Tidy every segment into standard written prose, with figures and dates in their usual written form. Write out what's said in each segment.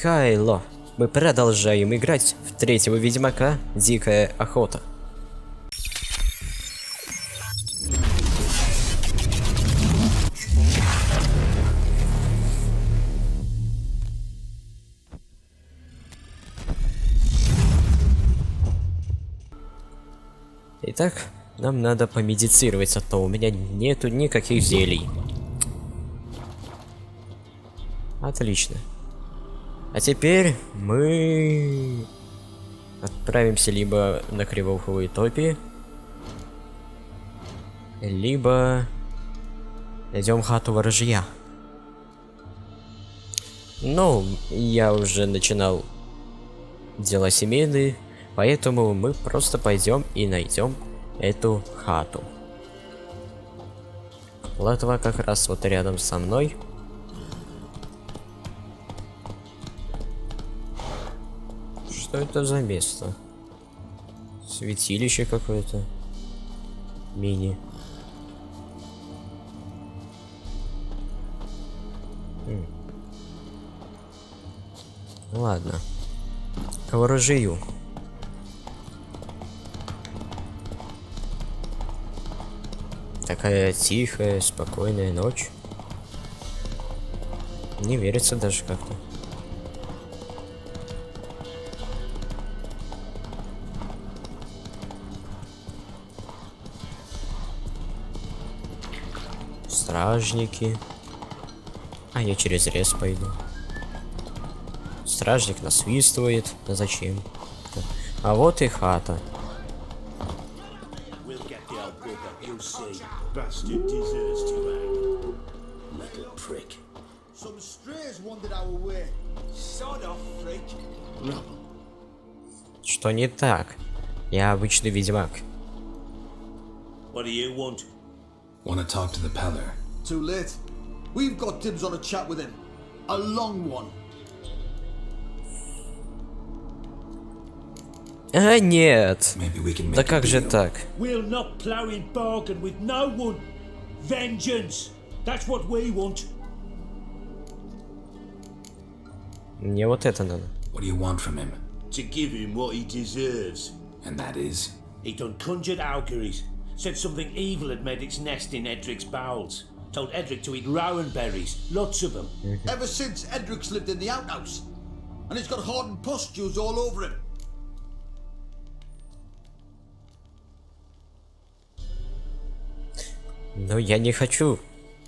Хайло, мы продолжаем играть в третьего Ведьмака Дикая Охота. Итак, нам надо помедицировать, а то у меня нету никаких зелий. Отлично. А теперь мы отправимся либо на Кривовую топи, либо найдем хату ворожья. Ну, я уже начинал дела семейные, поэтому мы просто пойдем и найдем эту хату. Латва как раз вот рядом со мной. Что это за место? Святилище какое-то. Мини. Ладно. К ворожею. Такая тихая, спокойная ночь. Не верится даже как-то. Стражники. А я через лес пойду. Стражник насвистывает. А зачем? А вот и хата. Что не так? Я обычный ведьмак. Want to talk to the Peller? Too late. We've got dibs on a chat with him. A long one. А нет. Maybe we can make Да a как же deal. так? We'll not plough in bargain with no one. Vengeance. That's what we want. Мне вот это надо. What do you want from him? To give him what he deserves. And that is? He done conjured auguries. Said something evil had made its nest in Edric's bowels. Told Edric to eat rowan berries. Lots of them. Ever since Edric's lived in the outhouse. And he's got hardened pustules all over him. Но я не хочу.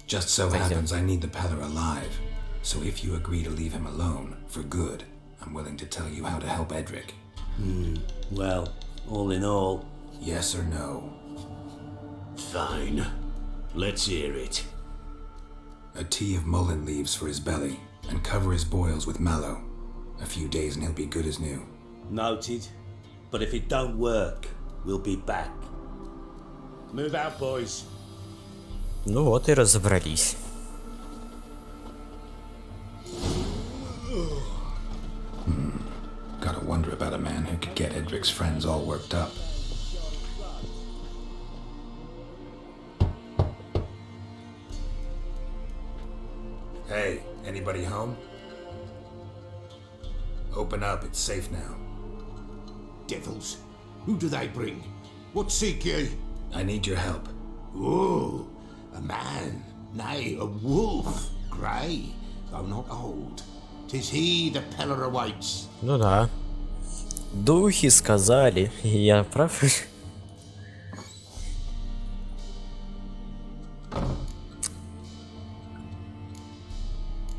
Just so happens I need the Peller alive. So if you agree to leave him alone, for good, I'm willing to tell you how to help Edric. Well, all in all, Yes or no? fine. Let's hear it. A tea of mullein leaves for his belly, and cover his boils with mallow. A few days and he'll be good as new. Noted. But if it don't work, we'll be back. Move out, boys. Ну вот и разобрались. Gotta wonder about a man who could get Edric's friends all worked up. Hey, anybody home? Open up, it's safe now. Devils, who do they bring? What seek ye? I need your help. Oh, a man, nay, a wolf, grey, though not old. 'Tis he the Peller awaits. Ну да. Духи сказали. Я прав?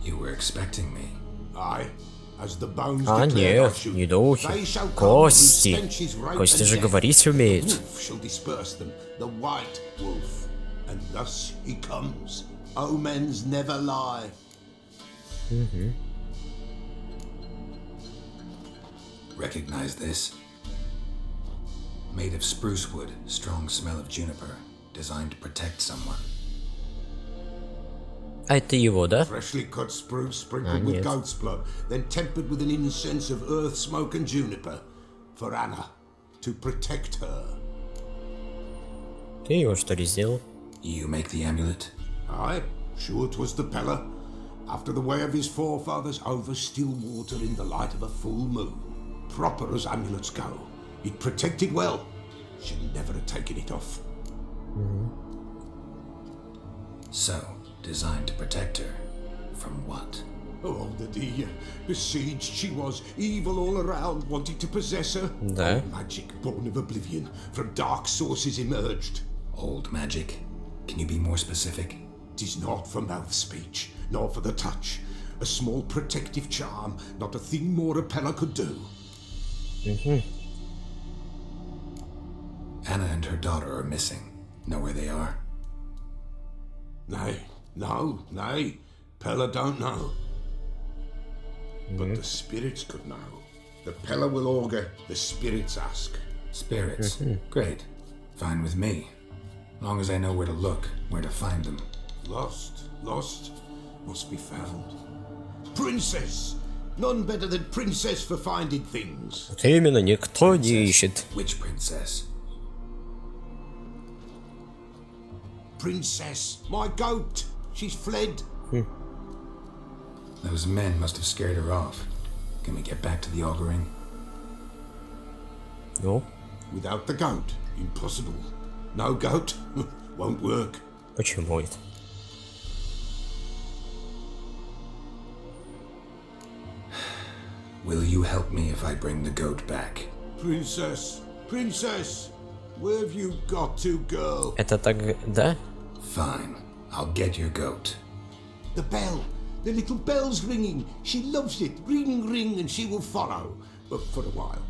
You were expecting me. Aye, as the bones А declared I нет, should. не духи. They shall come Кости. whose stench is rape Кости and же death. говорить The умеют. wolf shall disperse them, the white wolf. And thus he comes. Omens never lie. Recognize this? Made of spruce wood, strong smell of juniper, designed to protect someone. А это его, да? Freshly cut spruce sprinkled yes. with goat's blood, then tempered with an incense of earth, smoke, and juniper. For Anna, to protect her. Ты его что ли сделал? You make the amulet? Aye, sure 'twas the Peller. After the way of his forefathers over still water in the light of a full moon. Proper as amulets go. It protected well. Should never have taken it off. So, designed to protect her. From what? Oh, the besieged she was, evil all around, wanting to possess her. Да. Old magic born of oblivion, from dark sources emerged. Old magic? Can you be more specific? 'Tis not for mouth speech, nor for the touch. A small protective charm, not a thing more repeller could do. Anna and her daughter are missing. Know where they are? Nay, nay. Pella don't know. But the spirits could know. The Pella will augur, the spirits ask. Spirits? Great. Fine with me. Long as I know where to look, where to find them. Lost, must be found. Princess! None better than princess for finding things. Вот именно, никто не ищет. Which princess? Princess, my goat! She's fled. Those men must have scared her off. Can we get back to the auguring? Ну, Without the goat, impossible. No goat, won't work. почему это? Will you help me if I bring the goat back? Princess, where have you got to, girl? Это так, да? Fine. I'll get your goat. The bell, the little bell's ringing. She loves it. Ring, ring, and she will follow. But for a while.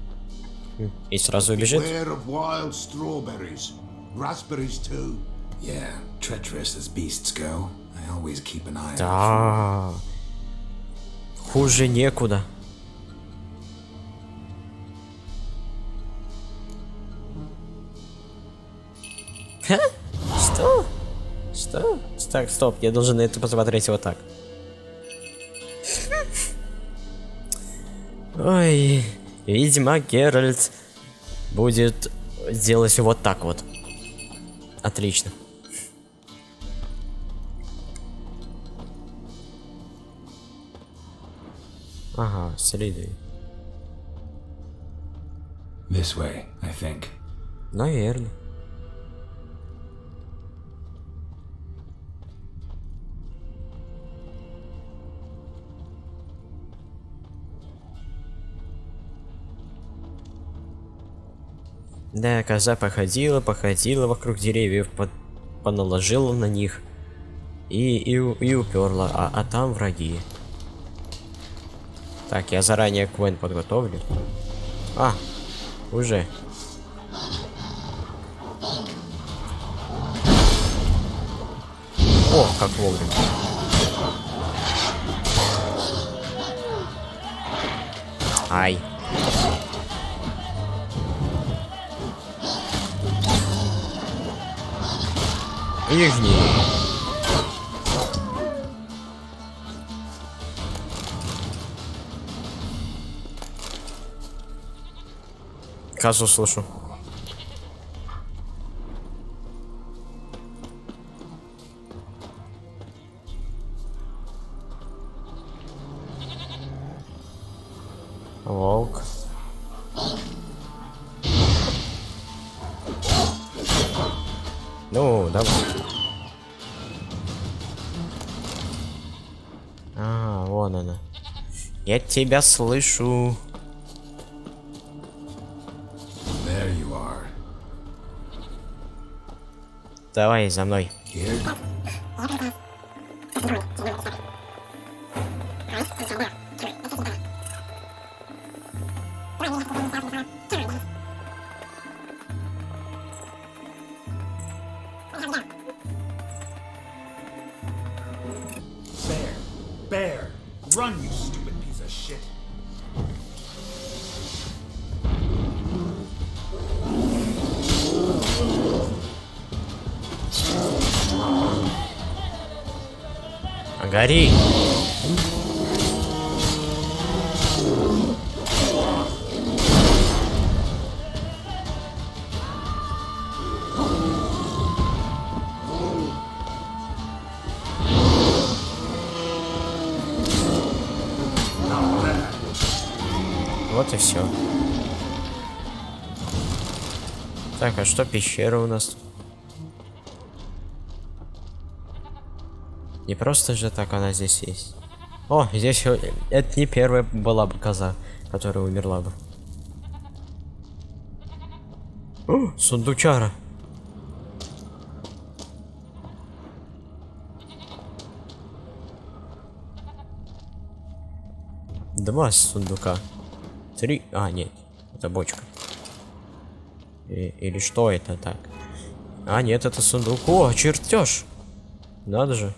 И сразу убежит? Beware of wild strawberries. Raspberries too. Yeah, treacherous as beasts go. I always keep an eye out. Да. Хуже некуда. Ха? Что? Что? Так, стоп, я должен на это посмотреть вот так. Ой, видимо, Геральт будет делать вот так вот. Отлично. Ага, следуй. This way, I think. Наверное. Да, коза походила вокруг деревьев, поналожила на них и уперла, а там враги. Так, я заранее Квен подготовлю. А, уже. О, как вовремя. Ай. Ихний. Козу слышу. Волк. Ну, давай. А, вон она. Я тебя слышу. There you are. Давай за мной. Here? Bear! Run, you stupid piece of shit! Гори. Вот и все. Так, а что пещера у нас? Не просто же так она здесь есть. О, здесь это не первая была бы коза, которая умерла бы. О, сундучара. Два сундука. 3. А, нет. Это бочка. Или что это так? А, нет, это сундук. О, чертеж. Надо же.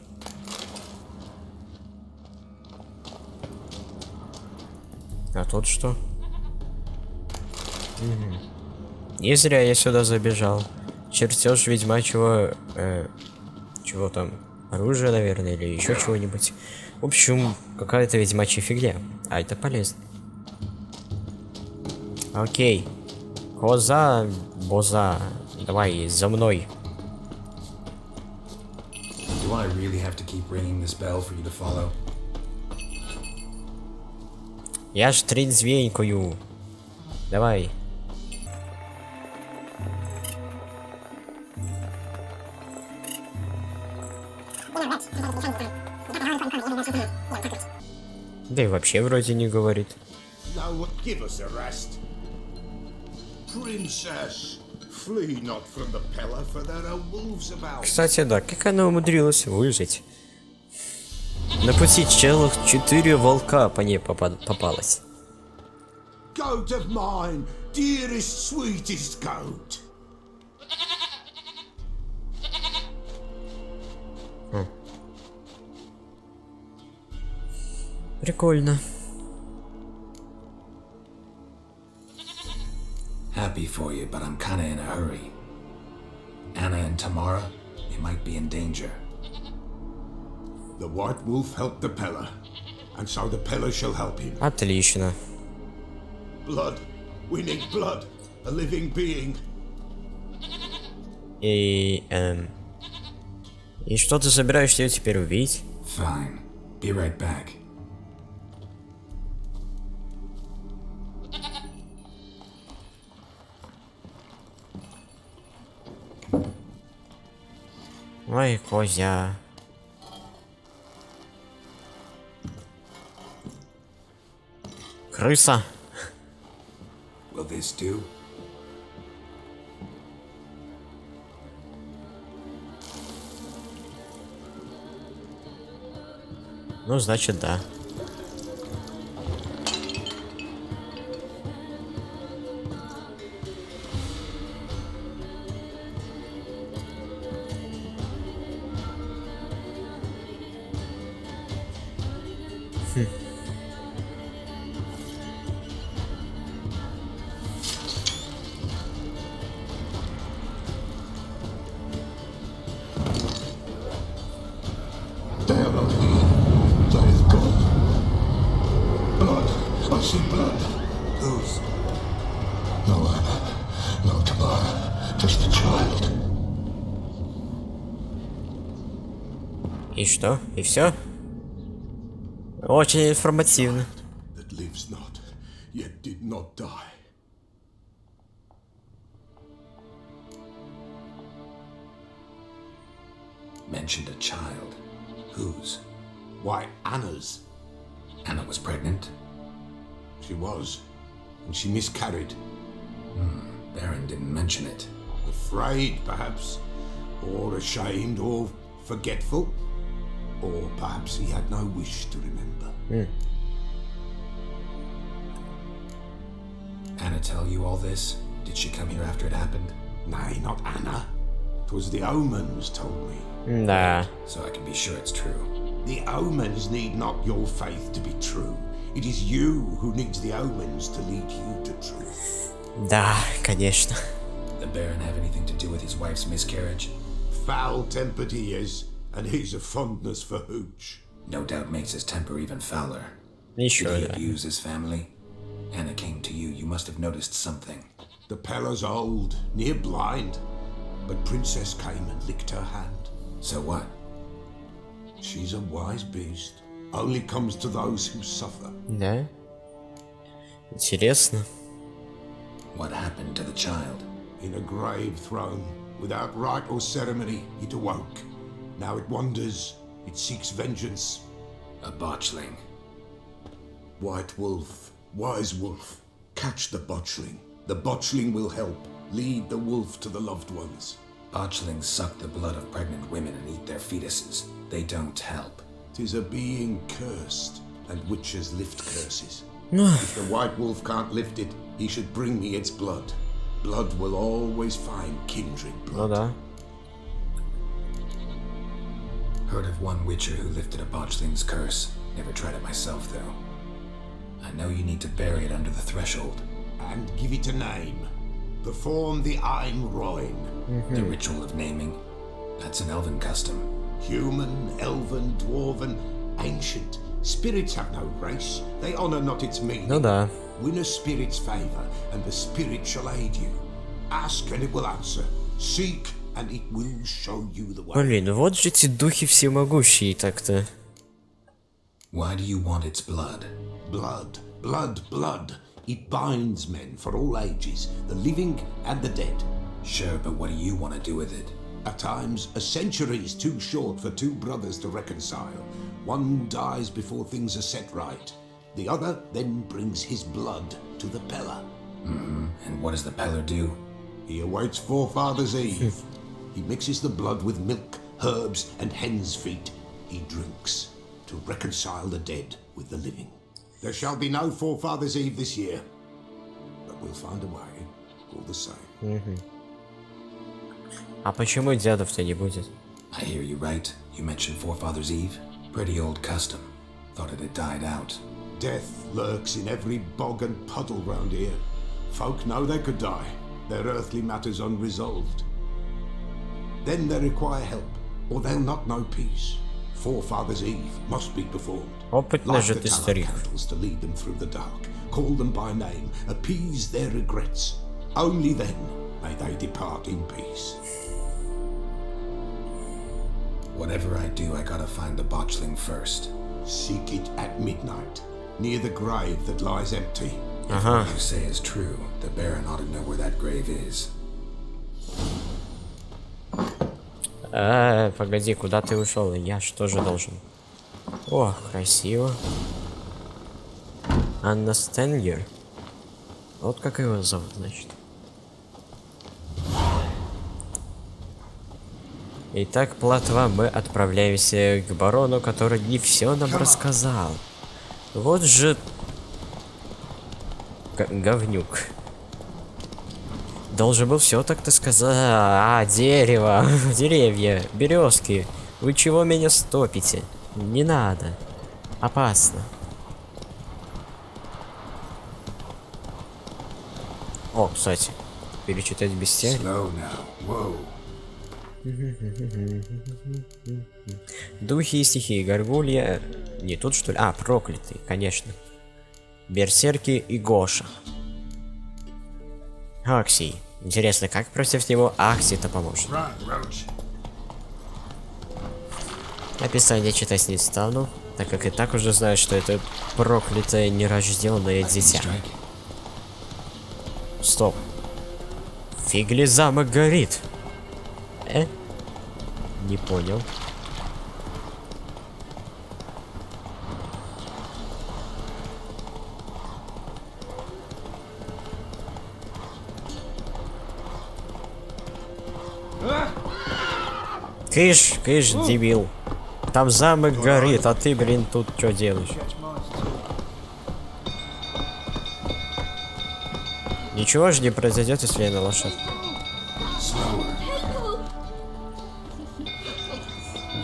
А тут что? Не зря я сюда забежал. Чертеж ведьмачего... чего там? Оружие, наверное, или еще чего-нибудь. В общем, какая-то ведьмачья фигня. А это полезно. Окей. Коза, боза. Давай, за мной. Do I really have to keep ringing this bell for you to follow? Я ж трезвенькую. Давай. Да и вообще вроде не говорит. No, give us a rest. Princess, flee not from the pillar, for there are wolves about. Кстати, да, как она умудрилась выжить? На пути целых 4 волка по ней попалось. Goat of mine, dearest, sweetest goat. Прикольно. Happy for you, but I'm kinda in a hurry. Anna and Tamara, you might be in danger. The white wolf helped the pillar, and so the pillar shall help him. Отлично. Blood. We need blood. A living being. И что ты собираешься ее теперь убить? Fine. Be right back. Ой, козя. Крыса. Will this do? Ну, значит, да. They are not here. There is God. Blood. I see blood. Whose? No Anna. No Tamara. Just a child. И что? И все? Очень информативно. That lives not, yet did not die. Mentioned a child. Whose? Why, Anna's. Anna was pregnant? She was, and she miscarried. Baron didn't mention it. Afraid, perhaps, or ashamed, or forgetful, or perhaps he had no wish to remember. Anna tell you all this? Did she come here after it happened? Nay, not Anna. 'Twas the omens told me. Да. So I can be sure it's true. The omens need not your faith to be true. It is you who needs the omens to lead you to truth. Да, конечно. The Baron have anything to do with his wife's miscarriage? Foul-tempered he is, and he's a fondness for hooch. No doubt makes his temper even fouler. Еще Did he да. abuse his family? Anna came to you. You must have noticed something. The Pella's old, near blind, but Princess came and licked her hand. So what? She's a wise beast. Only comes to those who suffer. Да. Интересно. What happened to the child? In a grave thrown, without rite or ceremony, it awoke. Now it wanders, it seeks vengeance. A botchling. White wolf, wise wolf, catch the botchling. The botchling will help, lead the wolf to the loved ones. Botchlings suck the blood of pregnant women and eat their fetuses. They don't help. 'Tis a being cursed, and witches lift curses. If the white wolf can't lift it, he should bring me its blood. Blood will always find kindred Ну blood. да. Heard of one witcher who lifted a botchling's curse. Never tried it myself, though. I know you need to bury it under the threshold. And give it a name. Perform the Ein Roin. The ritual of naming. That's an elven custom. Human, elven, dwarven, ancient. Spirits have no race. They honor not its meaning. Ну да. Win a spirit's favor, and the spirit shall aid you. Ask, and it will answer. Seek, and it will show you the way. Блин, вот же эти духи всемогущие так-то. Why do you want its blood? Blood, blood, blood. It binds men for all ages, the living and the dead. Sure, but what do you want to do with it? At times, a century is too short for two brothers to reconcile. One dies before things are set right. The other then brings his blood to the Peller. And what does the Peller do? He awaits Forefathers' Eve. He mixes the blood with milk, herbs, and hen's feet. He drinks to reconcile the dead with the living. There shall be no Forefathers' Eve this year, but we'll find a way, all the same. А почему дедов-то не будет? I hear you right. You mentioned Forefathers' Eve? Pretty old custom. Thought it had died out. Death lurks in every bog and puddle round here. Folk know they could die, their earthly matters unresolved. Then they require help, or they'll not know peace. Forefathers' Eve must be performed. Опытный Light же the ты tallow старик. candles to lead them through the dark, call them by name, appease their regrets. Only then may they depart in peace. Whatever I do, I gotta find the botchling first. Seek it at midnight, near the grave that lies empty. If what you say is true, the Baron ought to know where that grave is. Погоди, куда ты ушел? Я что же должен? О, красиво. Анна Стенгер. Вот как его зовут, значит. Итак, плотва, мы отправляемся к барону, который не все нам рассказал. Вот же говнюк. Должен был все так-то сказать. Дерево, деревья, березки. Вы чего меня стопите? Не надо. Опасно. О, кстати, перечитать бестиарий. Slow now, whoa. Духи и стихии, горгулья. Не тут что ли? А, проклятый, конечно. Берсерки и Гоша. Аксий. Интересно, как против него Аксий-то поможет? Описание читать не стану, так как и так уже знаю, что это проклятое нерожденное дитя. Стоп. Фигли замок горит. Не понял. Кыш, кыш, дебил. Там замок горит, а ты, блин, тут что делаешь? Ничего же не произойдет, если я на лошадь.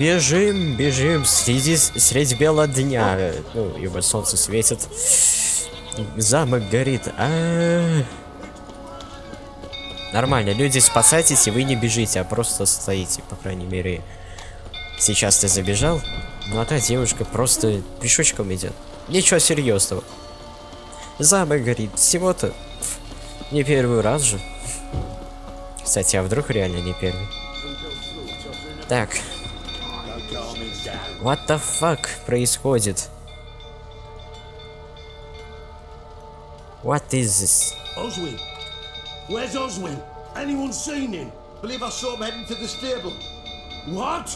Бежим, бежим, средь бела дня. Ну, ибо солнце светит. Замок горит. Нормально, люди, спасайтесь, и вы не бежите, а просто стоите, по крайней мере. Сейчас ты забежал, ну а та девушка просто пешочком идет. Ничего серьезного. Замок горит, всего-то не первый раз же. Кстати, а вдруг реально не первый? Так. What the fuck происходит? What is this? Oswin? Where's Oswin? Anyone seen him? Believe I saw him heading to the stable. What?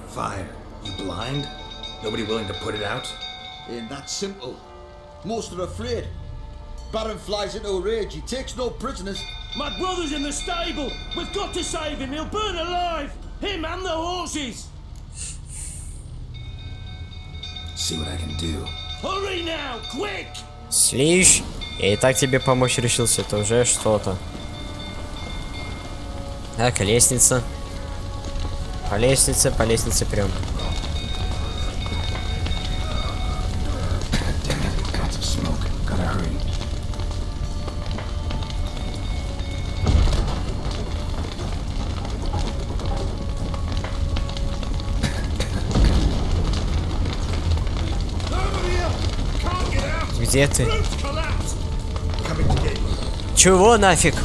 Fire. You blind? Nobody willing to put it out? Ain't that simple. Most are afraid. Baron flies into a rage. He takes no prisoners. My brother's in the stable. We've got to save him. He'll burn alive. Him and the horses. See what I can do. Hurry now, quick! Слышь, я и так тебе помочь решился, это уже что-то. Так, лестница. По лестнице прям. Lots of smoke. Gotta hurry. Где ты? Чего нафиг?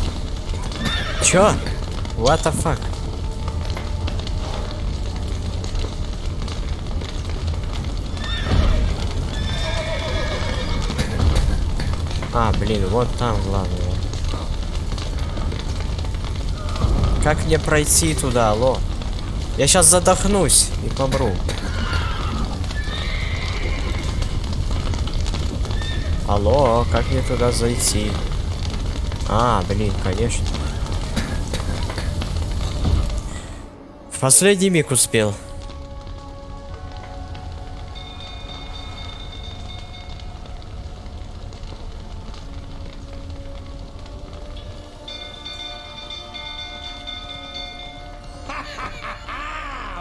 Чё? What the fuck? А, блин, вот там главное. Как мне пройти туда, алло? Я сейчас задохнусь и помру. Алло, как мне туда зайти? А, блин, конечно. В последний миг успел.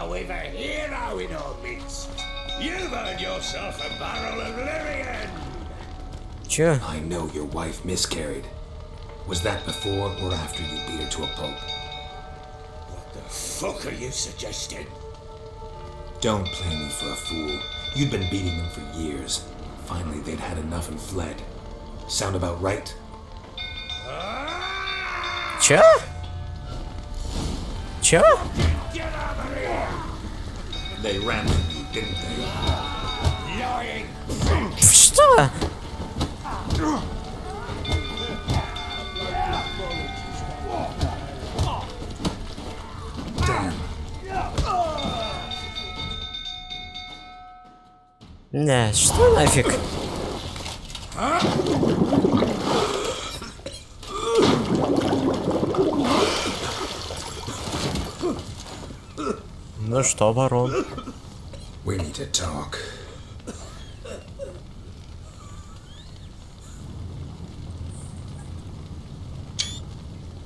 We've a hero in our midst. You've earned yourself a barrel of Lyrian. Чё? I know your wife miscarried. Was that before or after you beat her to a pulp? What the fuck are you suggesting? Don't play me for a fool. You'd been beating them for years. Finally, they'd had enough and fled. Sound about right? Чё? Чё? Get out of here! They ran from you, didn't they? Lying! Что? Damn. Да, что нафиг? Ну что, барон? We need to talk.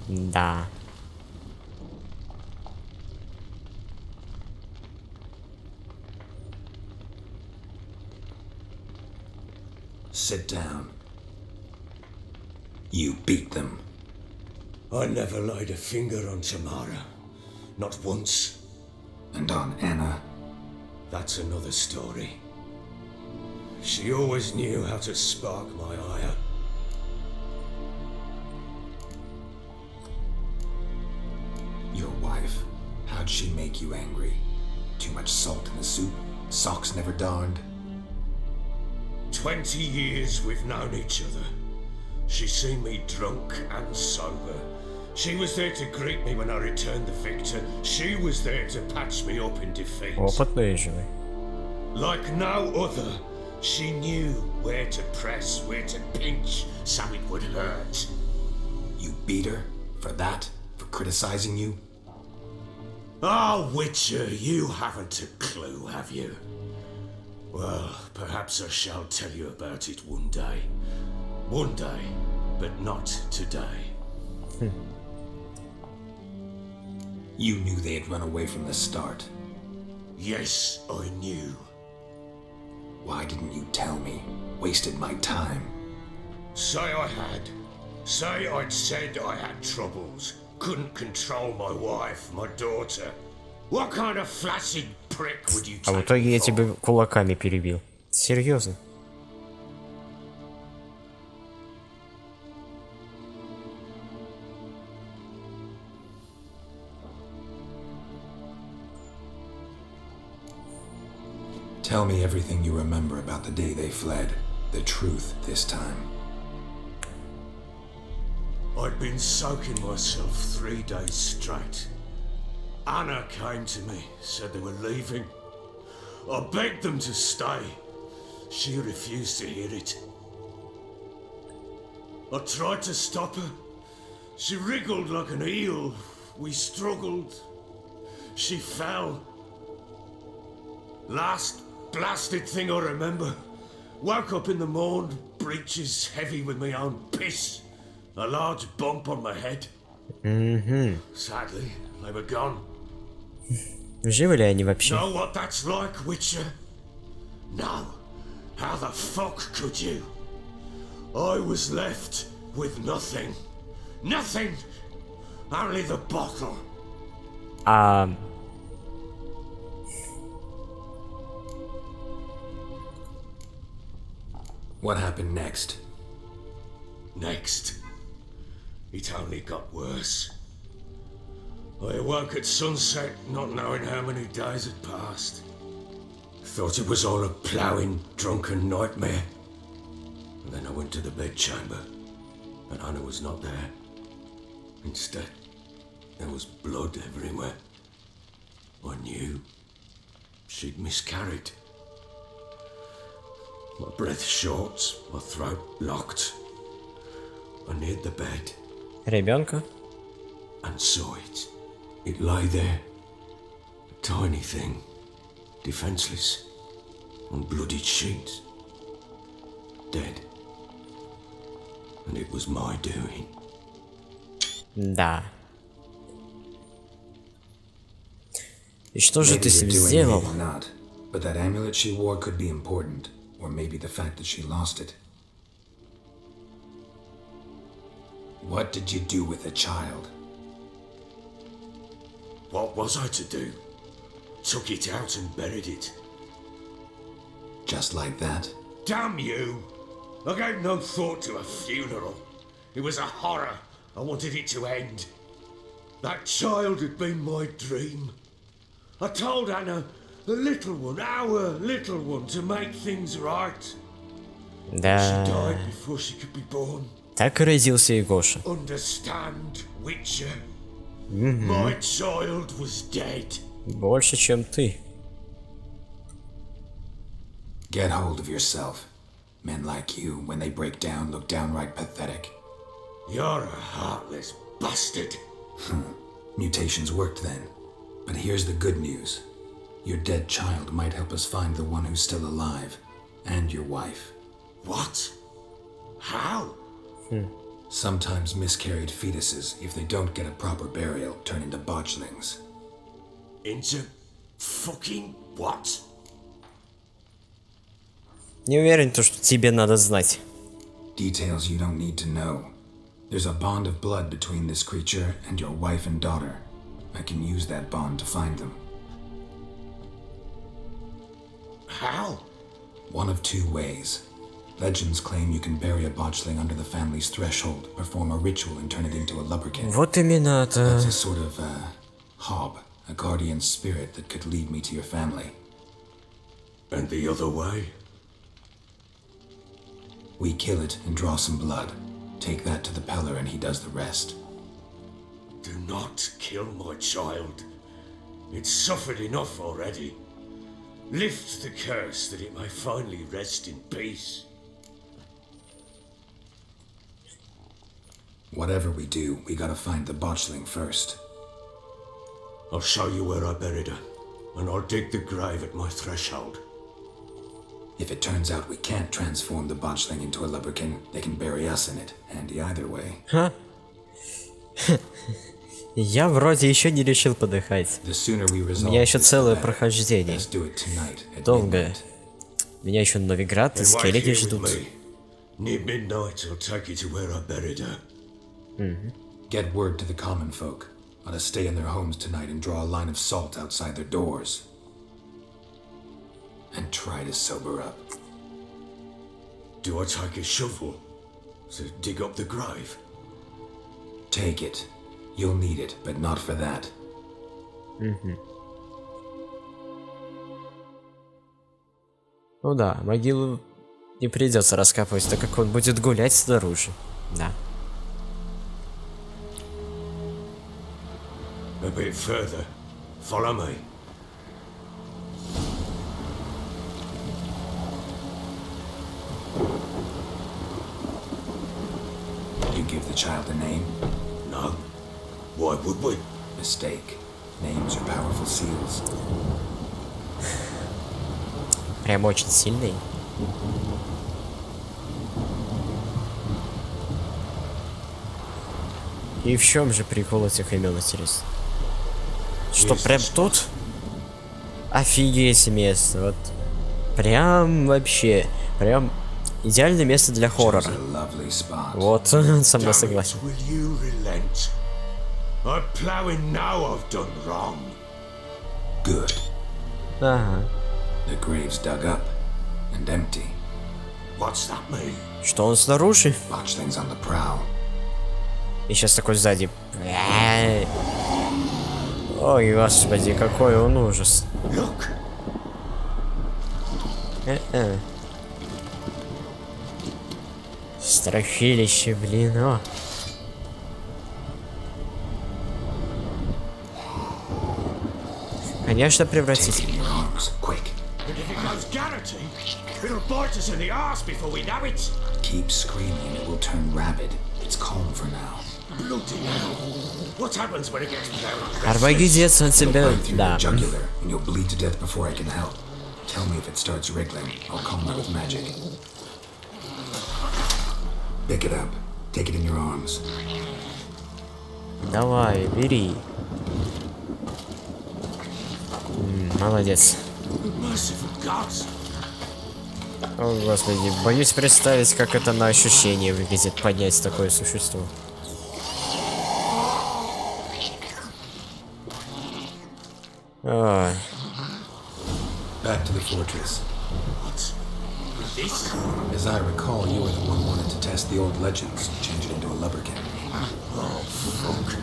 Да. Sit down. You beat them. I never laid a finger on Tamara. Not once. And on Anna. That's another story. She always knew how to spark my ire. Your wife. How'd she make you angry? Too much salt in the soup? Socks never darned? 20 years we've known each other. She's seen me drunk and sober. She was there to greet me when I returned the victor. She was there to patch me up in defeat. Опытные же вы. Like no other, she knew where to press, where to pinch, so it would hurt. You beat her? For that? For criticizing you? Ah, Witcher, you haven't a clue, have you? Well, perhaps I shall tell you about it one day. One day, but not today. You knew they had run away from the start. Yes, I knew. Why didn't you tell me? Wasted my time. Say I had. Say I'd said I had troubles. Couldn't control my wife, my daughter. What kind of flaccid prick would you А в take итоге me я for? тебя кулаками перебил. Серьезно? Tell me everything you remember about the day they fled. The truth this time. I'd been soaking myself 3 days straight. Anna came to me, said they were leaving. I begged them to stay. She refused to hear it. I tried to stop her. She wriggled like an eel. We struggled. She fell. Last blasted thing I remember. Woke up in the morn, breeches heavy with my own piss. A large bump on my head. Sadly, they were gone. Живы ли они вообще? Know what that's like, Witcher? No. How the fuck could you? I was left with nothing. Nothing! Only the bottle. What happened next? Next, it only got worse. I awoke at sunset, not knowing how many days had passed. Thought it was all a ploughing, drunken nightmare. And then I went to the bedchamber, and Anna was not there. Instead, there was blood everywhere. I knew she'd miscarried. My breath short, my throat locked. I neared the bed Ребенка? and saw it. It lay there, a tiny thing, defenseless, on bloodied sheets, dead. And it was my doing. Да. И что же Maybe ты с you're ним doing, сделал? maybe not. But that amulet she wore could be important. Or maybe the fact that she lost it. What did you do with the child? What was I to do? Took it out and buried it. Just like that? Damn you! I gave no thought to a funeral. It was a horror. I wanted it to end. That child had been my dream. I told Anna, the little one, our little one, to make things right. She Да. died before she could be born. Так и родился игоша. Understand, Witcher? My child was dead. Больше, чем ты. Get hold of yourself. Men like you, when they break down, look downright pathetic. You're a heartless bastard. Mutations worked then. But here's the good news. Your dead child might help us find the one who's still alive. And your wife. What? How? Sometimes miscarried fetuses, if they don't get a proper burial, turn into botchlings. Into fucking what? Не уверен, то, что тебе надо знать. Details you don't need to know. There's a bond of blood between this creature and your wife and daughter. I can use that bond to find them. How? One of two ways. Legends claim you can bury a botchling under the family's threshold, perform a ritual and turn it into a lubberkin. Вот именно это. That's a sort of, hob, a guardian spirit that could lead me to your family. And the other way? We kill it and draw some blood. Take that to the Peller and he does the rest. Do not kill my child. It's suffered enough already. Lift the curse that it may finally rest in peace. Whatever we do, we gotta find the botchling first. I'll show you where I buried her, and I'll dig the grave at my threshold. If it turns out we can't transform the botchling into a lubberkin, they can bury us in it. Handy either way. Ха. Я вроде еще не решил подыхать. The sooner we У resolve меня еще this, the целое better. прохождение. Let's do it tonight at Долгое. midnight. Меня еще Новиград и Then wait скелеги here with ждут. me. Near midnight, I'll take you to where I buried her. Get word to the common folk. Let us stay in their homes tonight and draw a line of salt outside their doors. And try to sober up. Do I take a shovel to dig up the grave? Take it. You'll need it, but not for that. Ну да, могилу не придется раскапывать, так как он будет гулять снаружи. Да. A bit further. Follow me. You give the child a name? No. Why would we? Mistake. Names are powerful seals. Прям очень сильный. И в чем же прикол этих имен, интересно? Что прям тут? Офигеть место, вот. Прям вообще, прям идеальное место для хоррора. Вот, со мной согласен. Will you relent? I'm ploughing now I've done wrong. Good. Ага. The grave's dug up and empty. What's that mean? Что он снаружи? Watch things on the prowl. И сейчас такой сзади. Ой, господи, какой он ужас. Look. Страхилище, блин, о. Конечно, превратить. In your arms, quick. But if it goes Garrity, it'll bite us in the arse before we know it. Keep screaming, it will turn rabid. It's calm for now. Bloody hell. What happens when it gets very Арбагидец он тебя... Right through Да. your jugular, and you'll bleed to death before I can help. Tell me if it starts wriggling. I'll calm it with magic. Pick it up. Take it in your arms. Давай, бери. Молодец. merciful gods? О, господи, боюсь представить, как это на ощущение выглядит, поднять такое существо. Ой. Back to the fortress. What? This? As I recall, you were the one who wanted to test the old legends, change it into a lubberkin. Oh, fuck.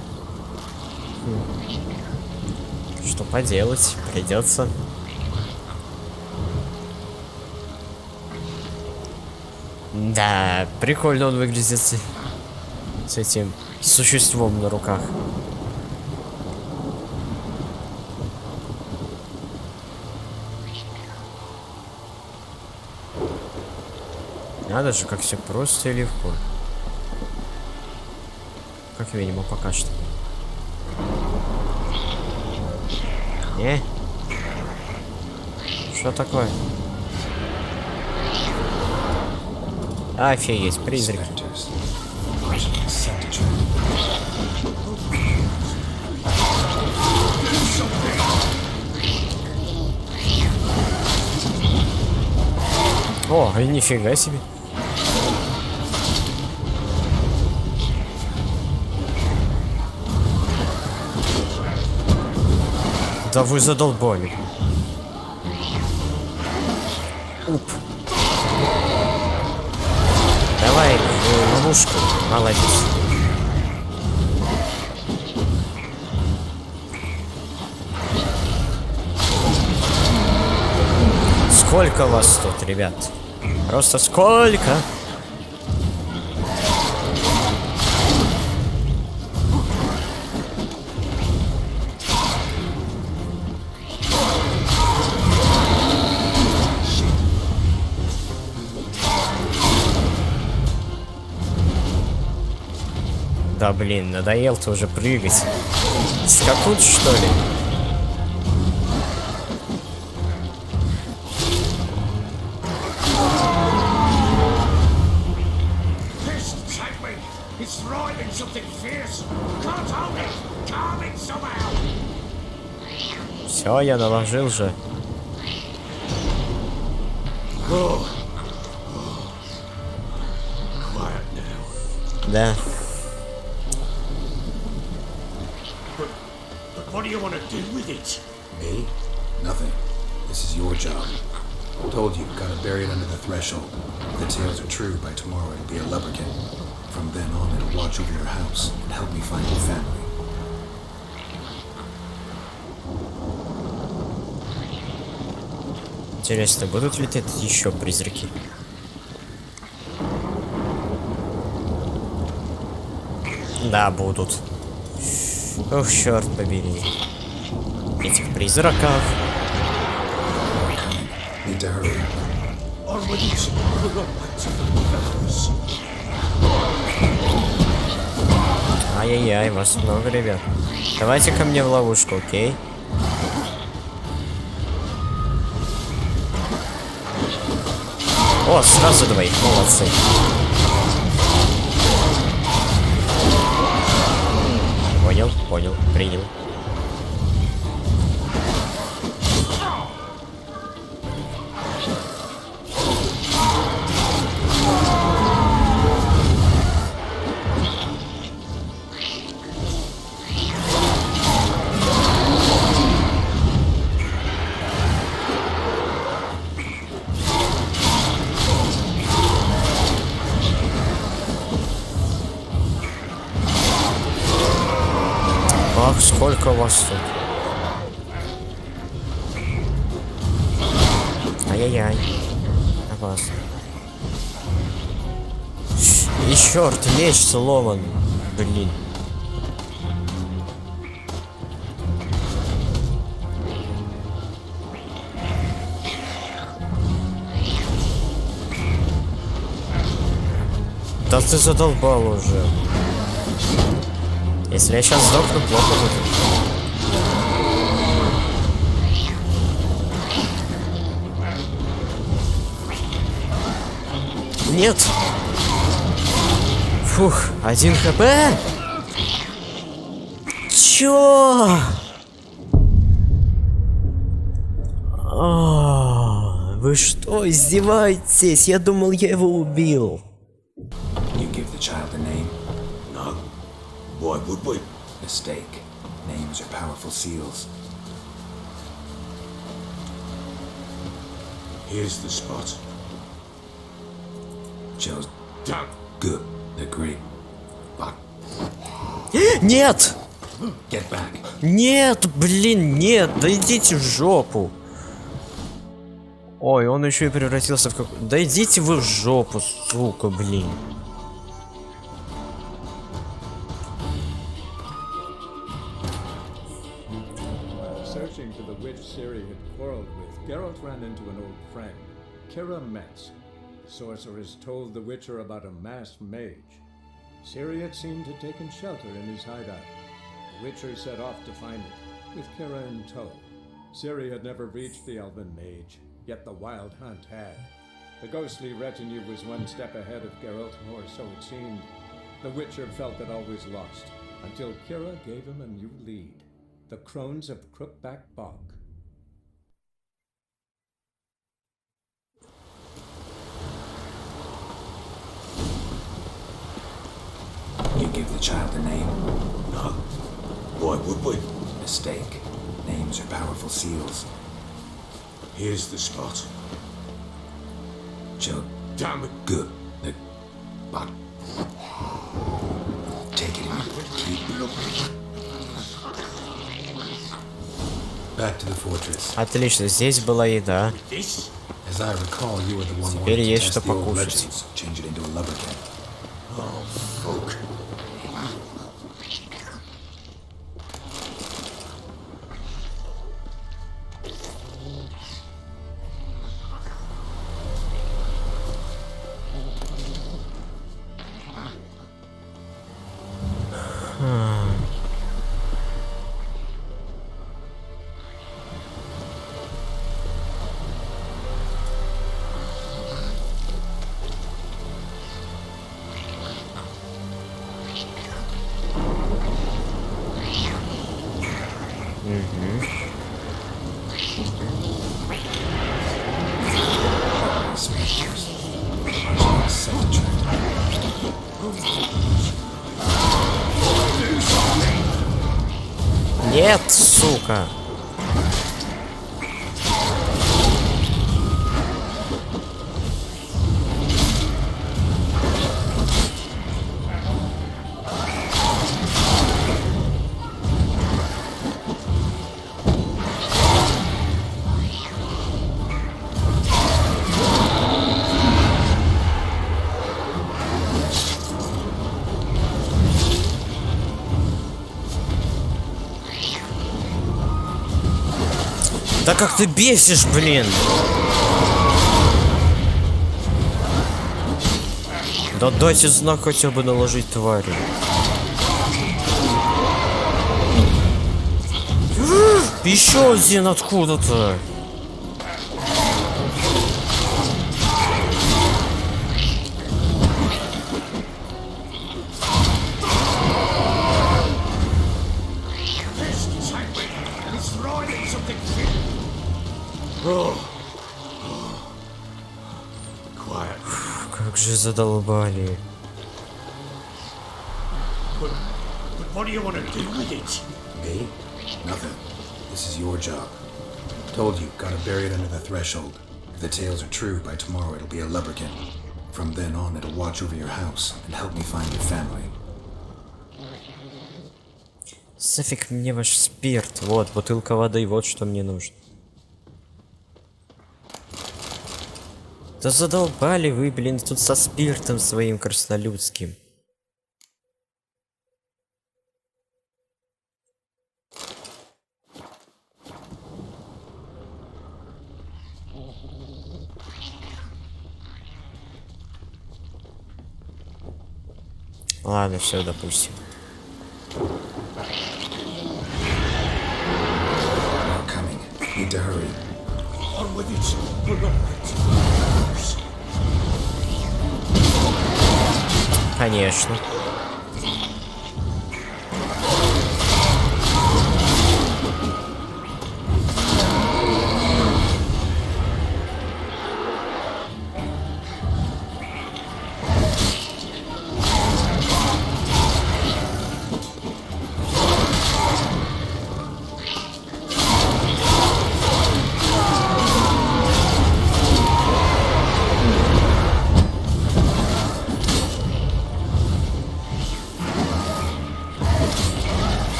Что поделать, придется. Да, прикольно он выглядит с этим существом на руках. Надо же, как все просто и легко. Как видимо, пока что. Не? Что такое? Офигеть, призрак. Spectres. Watching scent trap. О, и нифига себе. Да вы задолбали. Уп. Давай в ловушку. Молодец. Сколько вас тут, ребят? Просто сколько? Да блин, надоел-то уже прыгать. Скакут, что ли? This take me. It's riding something fierce. Can't hold it. Calm it somehow. Все, я наложил же. Oh. Quiet now. Да. But what do you want to do with it? Me? Nothing. This is your job. Told you, gotta bury it under the threshold. If the tales are true, by tomorrow it'll be a lubberkin. From then on, it'll watch over your house and help me find your family. Интересно, будут ли тут еще призраки? Да, будут. Ох, черт побери. Этих призраков. Need to hurry. Ай-яй-яй, вас много, ребят. Давайте ко мне в ловушку, окей? О, сразу двоих, молодцы. Понял, понял, принял. Ах, сколько вас тут. Ай-яй-яй. Опасно. И черт, меч сломан. Блин. Да ты задолбал уже. Если я сейчас сдохну, плохо будет. Нет! Фух, 1 хп? Чё? Вы что, издеваетесь? Я думал, я его убил. You give the child a name. No. Why would we? Mistake. Names are powerful seals. Here's the spot. Chose Damn. good. The great. But Нет! get back. Нет, блин, нет, да идите в жопу. Ой, он еще и превратился в какой... Да идите вы в жопу, сука, блин. Searching for the witch Ciri had quarreled with, Geralt ran into an old friend, Kira Metz. The sorcerer has told the Witcher about a masked mage. Ciri had seemed to have taken shelter in his hideout. The Witcher set off to find it, with Kira in tow. Ciri had never reached the elven mage, yet the wild hunt had. The ghostly retinue was one step ahead of Geralt, or so it seemed. The Witcher felt that all was lost, until Kira gave him a new lead. The Crones of Crookback Bog. You give the child a name. No. Why would we? Mistake. Names are powerful seals. Here's the spot. Chose Damn it. good. The but take it in. Keep looking. Back to the fortress. Отлично, здесь была еда. This? As I recall, you were the one Теперь wanting to есть test что the old покушать. legends, change it into a lubricant. Oh, fuck. Нет, сука. Да как ты бесишь, блин! Да дайте знак хотя бы наложить, твари. Еще один откуда-то. Как же задолбали. But what do you want to do with it? Me? Nothing. This is your job. Told you, gotta bury it under the threshold. If the tales are true, by tomorrow it'll be a lubberkin. From then on, it'll watch over your house and help me find your family. Зафиг мне ваш спирт. Вот, бутылка воды, вот что мне нужно. Да задолбали вы, блин, тут со спиртом своим краснолюдским. Ладно, все, допустим. I'm coming. Need to hurry. On with it. We're not Конечно.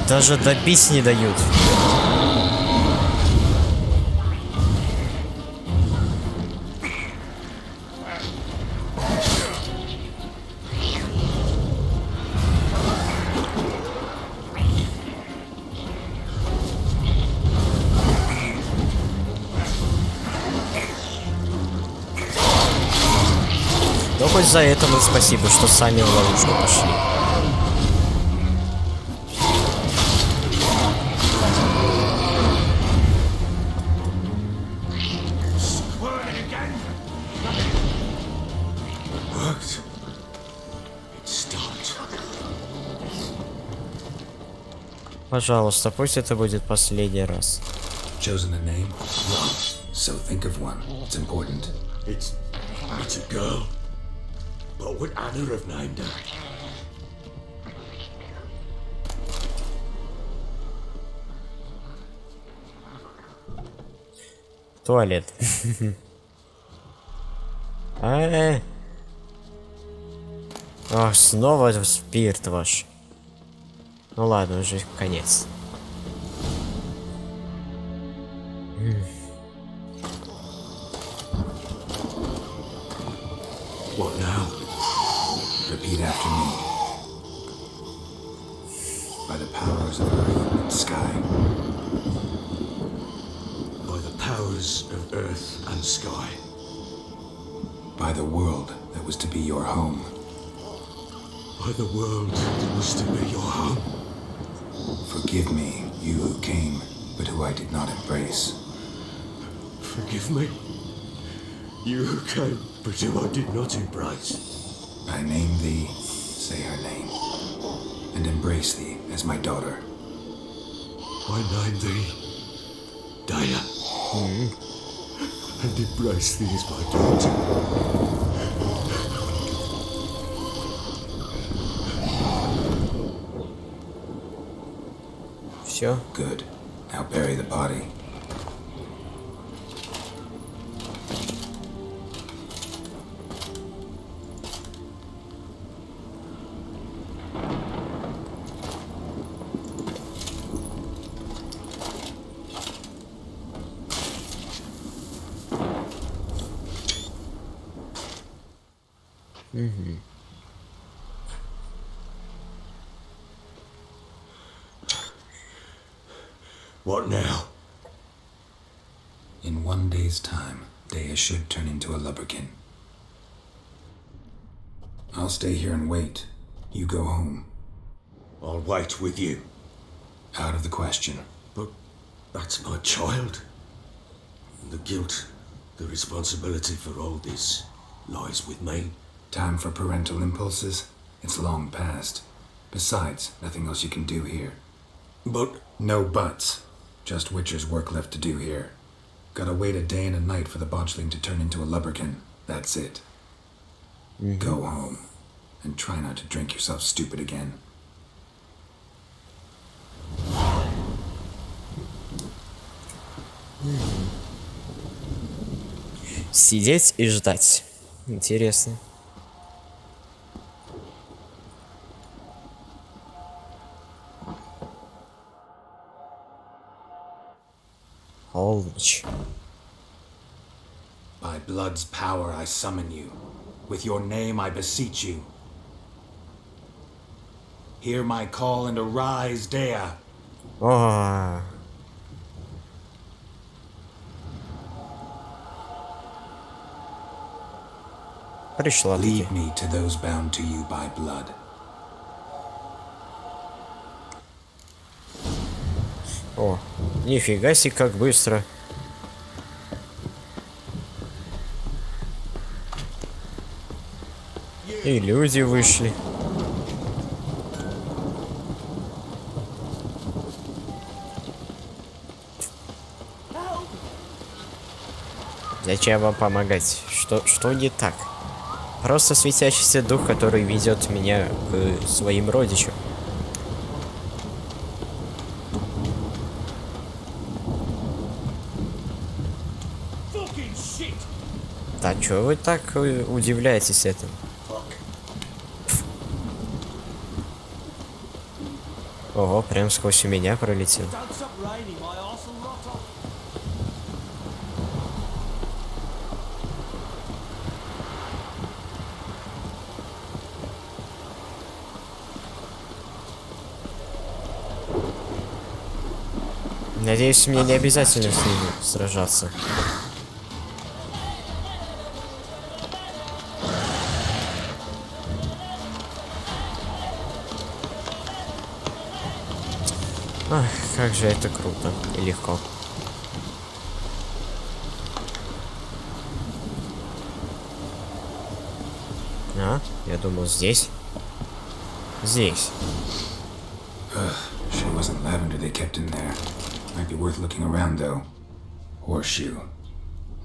Даже добить не дают. Но хоть за это мы спасибо, что сами в ловушку пошли. Пожалуйста, пусть это будет последний раз. Chosen a name? So think of one. It's important. It's a girl. What would Anna have named her? Туалет. Ах, снова спирт ваш. Ну ладно, уже конец. What now? Repeat after me. By the powers of earth and sky. By the powers of earth and sky. By the world that was to be your home. By the world that was to be your home. Forgive me, you who came, but who I did not embrace. Forgive me, you who came, but who I did not embrace. I name thee, say her name, and embrace thee as my daughter. I name thee Dela, and embrace thee as my daughter. Все. Good. Now bury the body. What now? In 1 day's time, Dea should turn into a lubberkin. I'll stay here and wait. You go home. I'll wait with you. Out of the question. But that's my child. And the guilt, the responsibility for all this lies with me. Time for parental impulses? It's long past. Besides, nothing else you can do here. But No buts. Just Witcher's work left to do here. Gotta wait a day and a night for the botchling to turn into a lubberkin. That's it. Go home. And try not to drink yourself stupid again. Сидеть и ждать. Интересно. Полночь. By blood's power I summon you. With your name I beseech you. Hear my call and arise, Dea. О, пришла таки. Lead me to those bound to you by blood. О, нифига себе, как быстро. И люди вышли. Зачем вам помогать? Что не так? Просто светящийся дух, который ведет меня к своим родичам. Да чё вы так удивляетесь этому? Ого, прям сквозь меня пролетел. Надеюсь, мне не обязательно с ними сражаться. Ах, как же это круто и легко. А, я думал здесь. Здесь. Sure wasn't lavender they kept in there. Might be worth looking around though. Horseshoe.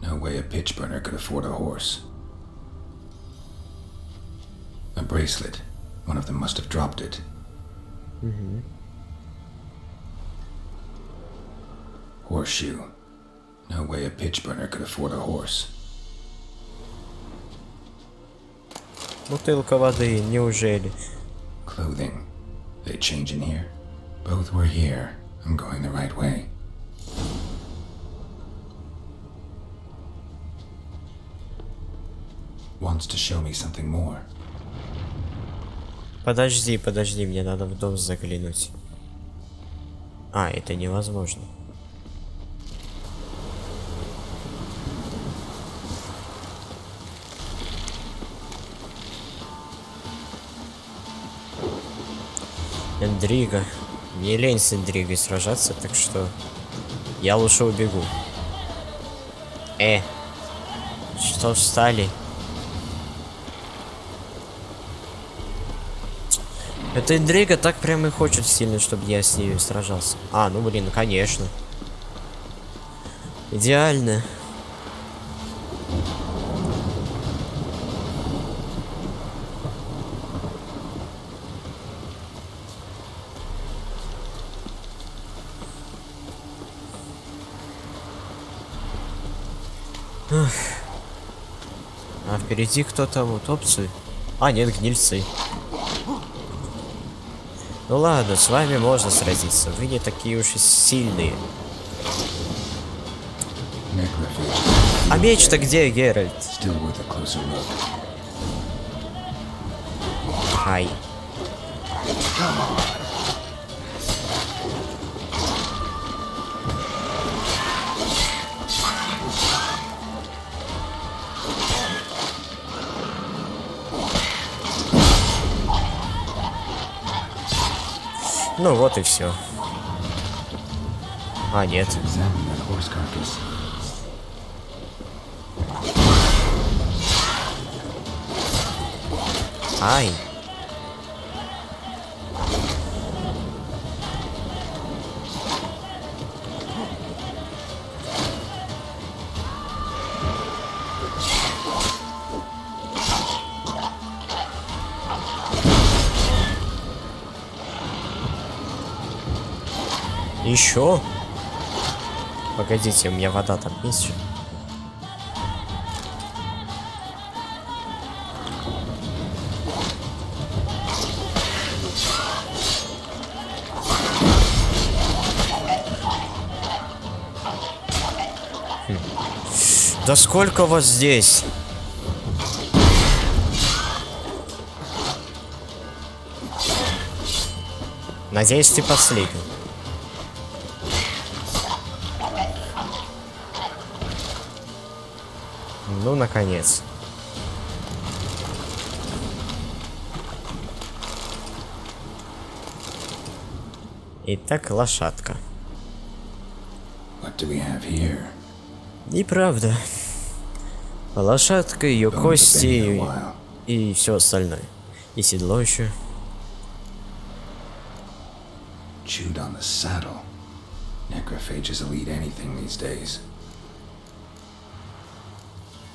No way a pitch burner could afford a horse. A bracelet. One of them must have dropped it. Horseshoe. No way a pitch burner could afford a horse. Бутылка воды, неужели? Clothing. They change in here? Both were here. I'm going the right way. Wants to show me something more. Подожди, мне надо в дом заглянуть. А, это невозможно. Эндрига. Мне лень с Эндригой сражаться, так что я лучше убегу. Что встали? Эта Эндрига так прямо и хочет сильно, чтобы я с ней сражался. А, ну блин, конечно. Идеально. А впереди кто-то вот опции. А, нет, гнильцы. Ну ладно, с вами можно сразиться. Вы не такие уж и сильные. А меч-то где, Геральт? Ай. Ну вот и все. А, нет. Examine that horse carcass. Ай. Еще? Погодите, у меня вода там есть же. Да сколько вас здесь? Надеюсь, ты последний. Ну, наконец. Итак, лошадка. What do we have here? И правда. Лошадка, ее кости и все остальное. И седло еще. Chewed on the saddle. Necrophages will eat anything these days.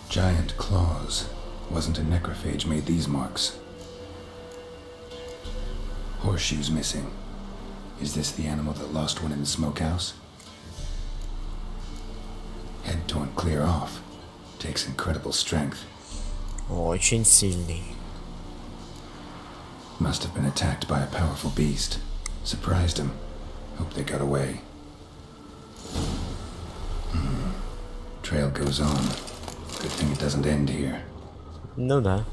Giant claws. Wasn't a necrophage made these marks. Horseshoes missing. Is this the animal that lost one in the smokehouse? Head torn clear off. Takes incredible strength. Очень сильный. Must have been attacked by a powerful beast. Surprised him. Hope they got away. Trail goes on. Good thing it doesn't end here. Ну да.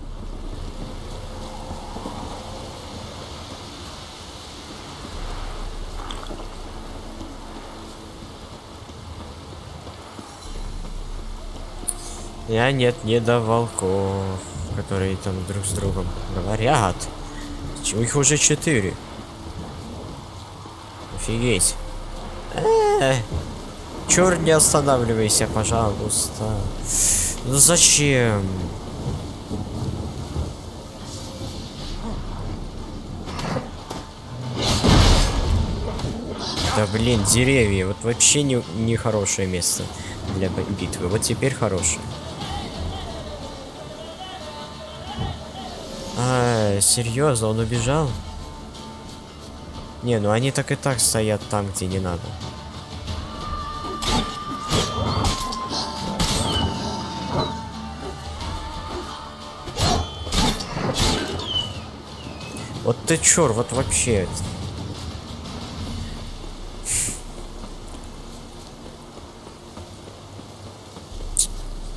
Я нет, не до волков, которые там друг с другом говорят. Чего их уже 4? Офигеть. Чёр, не останавливайся, пожалуйста. Ну зачем? Да блин, деревья. Вот вообще не хорошее место для битвы. Вот теперь хорошее. А, серьезно, он убежал? Не, ну они так и так стоят там, где не надо. Вот ты чёр, вот вообще.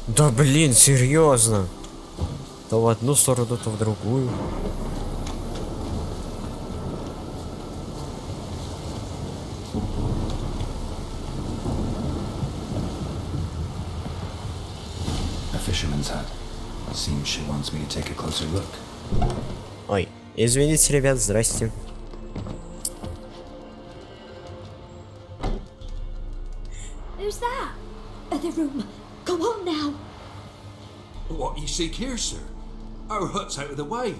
Да блин, серьезно. То в одну сторону, то в другую. A fisherman's hut. Seems she wants me to take a closer look. Ой, извините, ребят, здрасте. Who's that? Other room. Go on now. What you seek here, sir? Our hut's out of the way.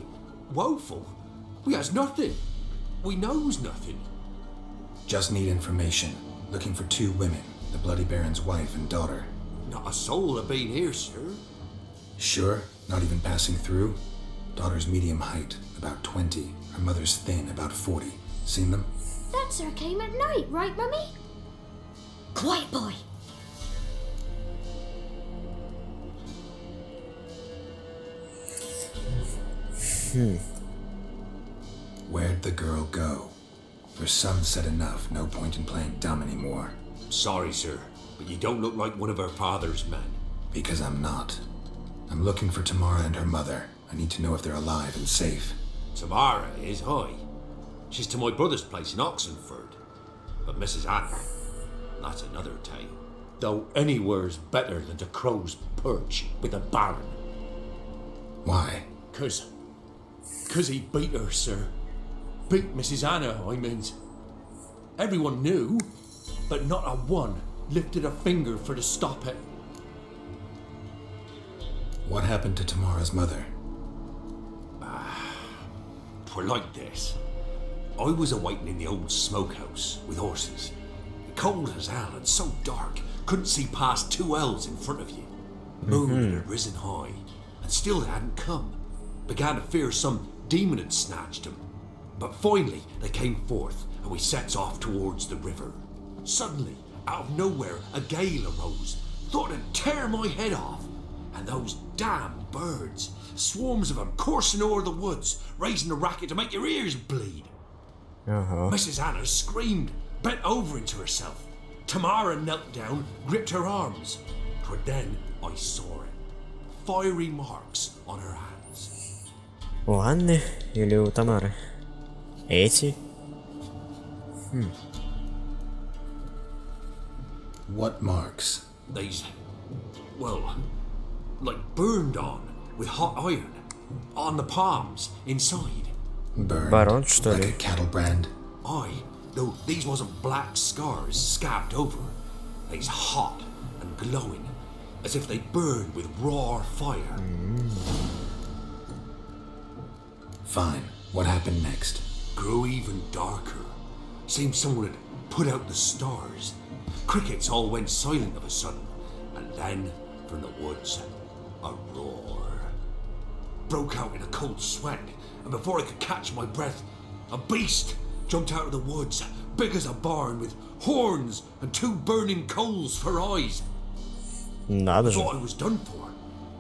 Woeful. We has nothing. We knows nothing. Just need information. Looking for 2 women. The Bloody Baron's wife and daughter. Not a soul have been here, sir. Sure? Not even passing through? Daughter's medium height, about 20. Her mother's thin, about 40. Seen them? That sir came at night, right, Mummy? Quiet, boy. Where'd the girl go? Her son said enough. No point in playing dumb anymore. Sorry, sir, but you don't look like one of her father's men. Because I'm not. I'm looking for Tamara and her mother. I need to know if they're alive and safe. Tamara is, aye. She's to my brother's place in Oxenford. But Mrs. Anna, that's another tale. Though anywhere's better than the Crow's Perch with the Baron. Why? Cause he beat her, sir. Beat Mrs. Anna, I means. Everyone knew, but not a one lifted a finger for to stop it. What happened to Tamara's mother? Twere like this. I was awaiting in the old smokehouse with horses. Cold as hell and so dark, couldn't see past 2 ells in front of you. Moon had risen high, and still they hadn't come. Began to fear some demon had snatched them. But finally they came forth, and we sets off towards the river. Suddenly, out of nowhere, a gale arose. Thought it'd tear my head off. And those damn birds, swarms of them coursing o'er the woods, raising a racket to make your ears bleed. Mrs. Anna screamed, bent over into herself. Tamara knelt down, gripped her arms. 'Twere then I saw it. Fiery marks on her hands. У Анны или у Тамары? Эти? What marks? These, well, like burned on with hot iron. On the palms, inside. Burned, Барон, что like ли? a cattle brand. Aye, though these wasn't black scars scabbed over. They's hot and glowing, as if they burned with raw fire. Fine. What happened next? Grew even darker. Seemed someone had put out the stars. Crickets all went silent of a sudden, and then, from the woods, a roar. Broke out in a cold sweat, and before I could catch my breath, a beast jumped out of the woods, big as a barn, with horns and 2 burning coals for eyes. Надо же. Thought I was done for.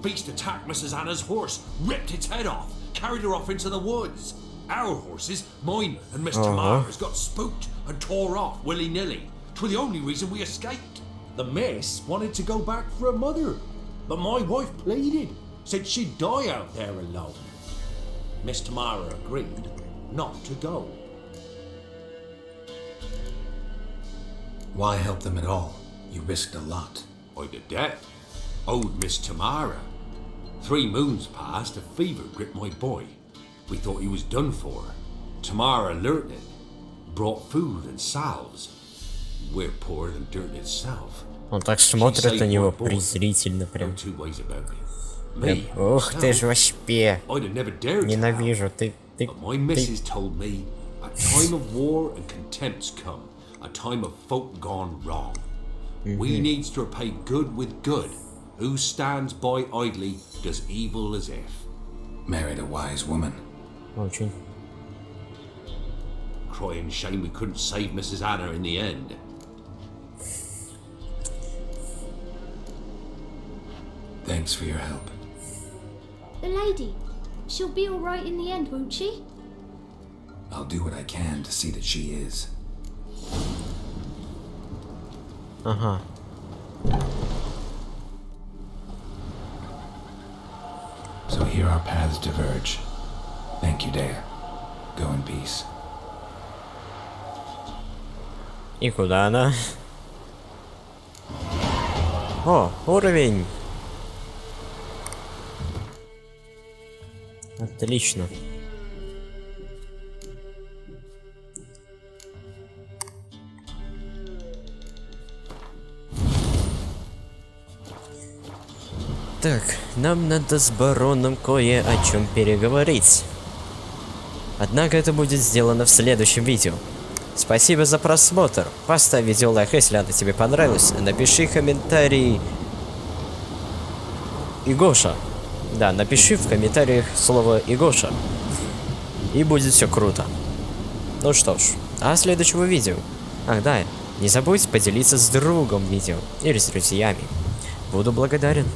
Beast attacked Mrs. Anna's horse, ripped its head off, carried her off into the woods. Our horses, mine and Miss Tamara's, got spooked and tore off willy-nilly. 'Twere the only reason we escaped. The miss wanted to go back for her mother, but my wife pleaded, said she'd die out there alone. Miss Tamara agreed not to go. Why help them at all? You risked a lot. I did that. Owed Miss Tamara. 3 moons passed, a fever gripped my boy. We thought he was done for. Tamara alerted, brought food and salves. We're poorer than dirt itself. Он так She смотрит saved на него my boy. презрительно No прям. 2 ways about it. Me, Ух ты ж myself, вообще. I'd have never dared to Ненавижу. have. Ты But my missus told me a time of war and contempt's come, a time of folk gone wrong. We needs to repay good with good. Who stands by idly does evil as if. Married a wise woman. Очень. Crying shame we couldn't save Mrs. Anna in the end. Thanks for your help. The lady. She'll be all right in the end, won't she? I'll do what I can to see that she is. Ага. So here our paths diverge. Thank you, Dea. Go in peace. И куда она? О, уровень! Отлично. Так, нам надо с бароном кое о чем переговорить. Однако это будет сделано в следующем видео. Спасибо за просмотр. Поставь видео лайк, если оно тебе понравилось. Напиши комментарий игоша. Да, напиши в комментариях слово игоша. И будет все круто. Ну что ж, а следующего видео. Ах да, не забудь поделиться с другом видео или с друзьями. Буду благодарен.